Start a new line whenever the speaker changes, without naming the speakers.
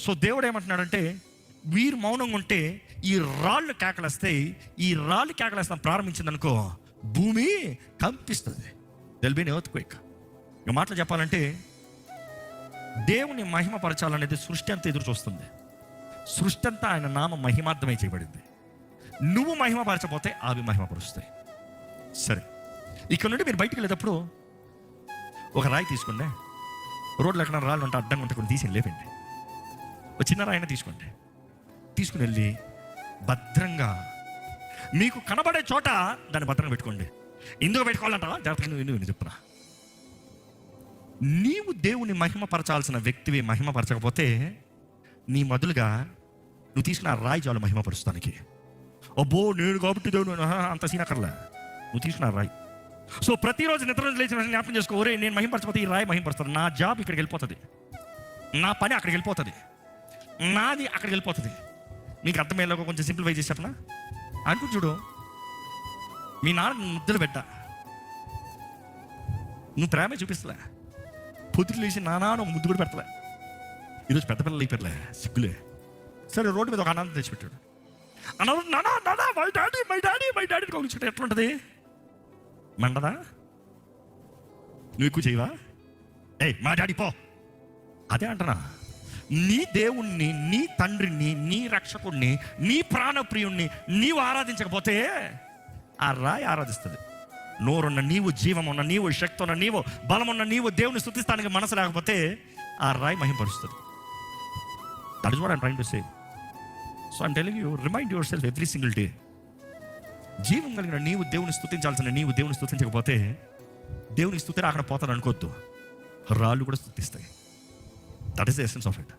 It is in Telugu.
సో దేవుడు ఏమంటున్నాడంటే, వీరు మౌనంగా ఉంటే ఈ రాళ్ళు కేకలేస్తాయి. ఈ రాళ్ళు కేకలేస్తాం ప్రారంభించింది అనుకో, భూమి కంపిస్తుంది. దెల్ బి ఎన్ ఎర్త్క్వేక్. ఇక మాటలు చెప్పాలంటే, దేవుని మహిమపరచాలనేది సృష్టి అంతా ఎదురు చూస్తుంది. సృష్టి అంతా ఆయన నామ మహిమార్థమై చేయబడింది. నువ్వు మహిమపరచపోతే అవి మహిమపరుస్తాయి. సరే, ఇక్కడ నుండి మీరు బయటికి వెళ్ళేటప్పుడు ఒక రాయి తీసుకోండి. రోడ్లు ఎక్కడ రాళ్ళు ఉంటే అడ్డంగా ఉంటే కొన్ని తీసి లేపండి. ఒక చిన్న రాయినా తీసుకోండి. తీసుకుని వెళ్ళి భద్రంగా మీకు కనబడే చోట దాన్ని భద్రంగా పెట్టుకోండి. ఎందుకు పెట్టుకోవాలంటావా? జాగ్రత్తగా నువ్వు చెప్పురా. నీవు దేవుని మహిమపరచాల్సిన వ్యక్తివి మహిమపరచకపోతే నీ మొదలుగా నువ్వు తీసుకున్న రాయి చాలు మహిమపరుస్తానికి. అబ్బో నేను కాబట్టి దేవుడు అంత సీనకర్లే. నువ్వు తీసుకున్న రాయి. సో ప్రతిరోజు నిద్ర లేచిన జ్ఞాపకం చేసుకో, ఒరే నేను మహిమపరచకపోతే ఈ రాయి మహిమపరుస్తాను. నా జాబ్ ఇక్కడికి వెళ్ళిపోతుంది, నా పని అక్కడికి వెళ్ళిపోతుంది, నాది అక్కడికి వెళ్ళిపోతుంది. మీకు అర్థమయ్యేలాగా కొంచెం సింప్లిఫై చేసి చెప్పనా? అంటూ చూడు, మీ నాన్న ముద్దలు పెట్టా, నువ్వు ప్రేమే చూపిస్తలే, పొద్దులు లేచి నాన్న ముద్దు కూడా పెడతలే. ఈరోజు పెద్ద పిల్లలు అయిపోయలే, సిగ్గులే. సరే, రోడ్డు మీద ఒక అన్నం తెచ్చిపెట్టాడు. అన్న నానా నానా my daddy my daddy my daddy కొనుక్కుంటే ఎట్లుంటుంది? మండదా? నువ్వు ఎక్కువ చేయవా? మా డాడీ పో. అదే అంటనా, నీ దేవుణ్ణి, నీ తండ్రిని, నీ రక్షకుడిని, నీ ప్రాణప్రియుణ్ణి నీవు ఆరాధించకపోతే ఆ రాయి ఆరాధిస్తుంది. నోరున్న నీవు, జీవం ఉన్న నీవు, శక్తి ఉన్న నీవు, బలం ఉన్న నీవు దేవుని స్తుతిస్తానికి మనసు లేకపోతే ఆ రాయి మహిమపరుస్తుంది. That is what I am trying to say. So I am telling you, remind yourself every single day. జీవం కలిగిన నీవు దేవుని స్తుతించాల్సిన నీవు దేవుని స్తుతించకపోతే దేవునికి స్తుతి రాకుండా పోతాను అనుకోవద్దు. రాళ్ళు కూడా స్తుతిస్తాయి. That is the essence of it.